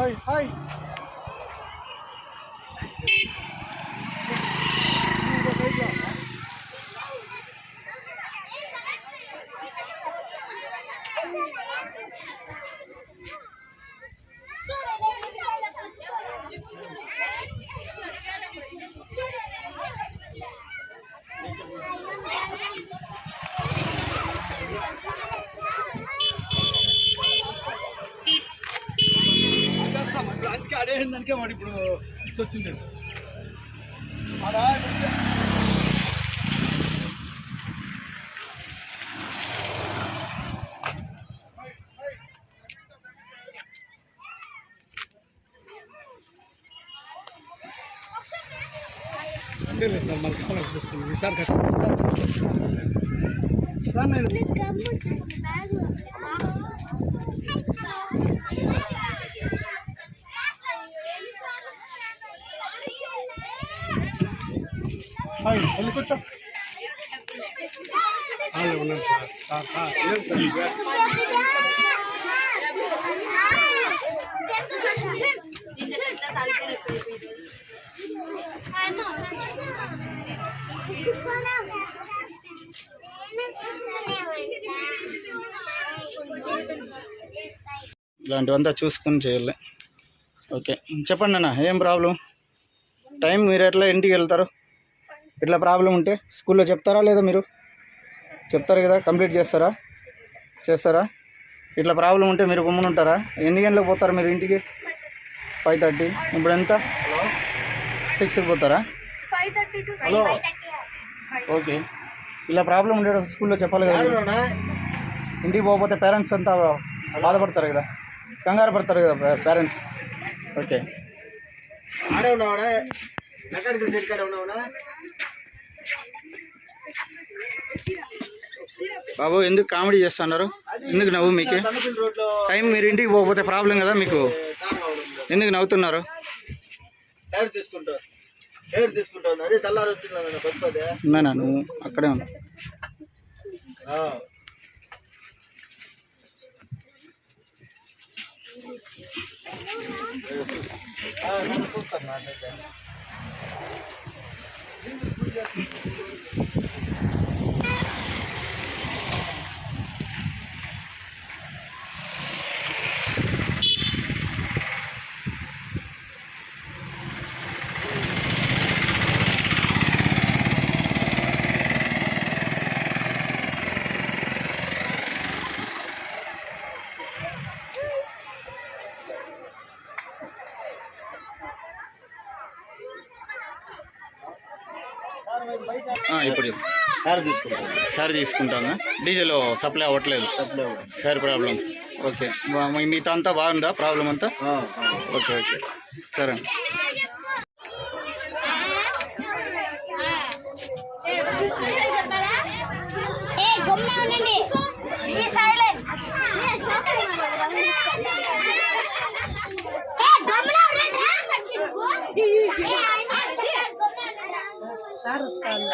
Hi hi అందుకే అడేదానికే వాడు ఇప్పుడు వచ్చింది లేదు సార్ మనకి చూస్తుంది సార్ వెళ్ళి కూర్చో ఉన్నాను సార్ ఏం సార్ ఇలాంటివంతా చూసుకొని చేయాలి. ఓకే చెప్పండి అన్న, ఏం ప్రాబ్లం? టైం మీరు ఎట్లా ఇంటికి వెళ్తారు? ఇట్లా ప్రాబ్లం ఉంటే స్కూల్లో చెప్తారా లేదా? మీరు చెప్తారు కదా, కంప్లీట్ చేస్తారా? ఇట్లా ప్రాబ్లం ఉంటే మీరు గమ్మున ఉంటారా? ఎన్ని గంటలకు పోతారు మీరు ఇంటికి? 5:30. ఇప్పుడు ఎంత? 6కి పోతారా? Hello okay. ఇలా ప్రాబ్లం ఉండేటప్పుడు స్కూల్లో చెప్పాలి కదా. ఇంటికి పోకపోతే పేరెంట్స్ అంతా బాధపడతారు కదా, కంగారు పడతారు కదా పేరెంట్స్. ఓకే ఆడే ఉన్నావాడా? మెకానికల్ సెట్ కాడే ఉన్నావాడా? బాబు ఎందుకు కామెడీ చేస్తున్నారు? ఎందుకు నవ్వు? మీకు టైం మీరు ఇంటికి పోకపోతే ప్రాబ్లం కదా మీకు, ఎందుకు నవ్వుతున్నారు? తీసుకుంటాను అదే తెల్లారి వచ్చిందా? ఉన్నానా నువ్వు? అక్కడే ఉన్నా. ఇప్పుడు హెయిర్ తీసుకుంటాను. డీజిల్ సప్లై అవ్వట్లేదు, హెయిర్ ప్రాబ్లం. ఓకే మీతో అంతా బాగుందా ప్రాబ్లం అంతా? ఓకే సరే. సార్ వస్తాను.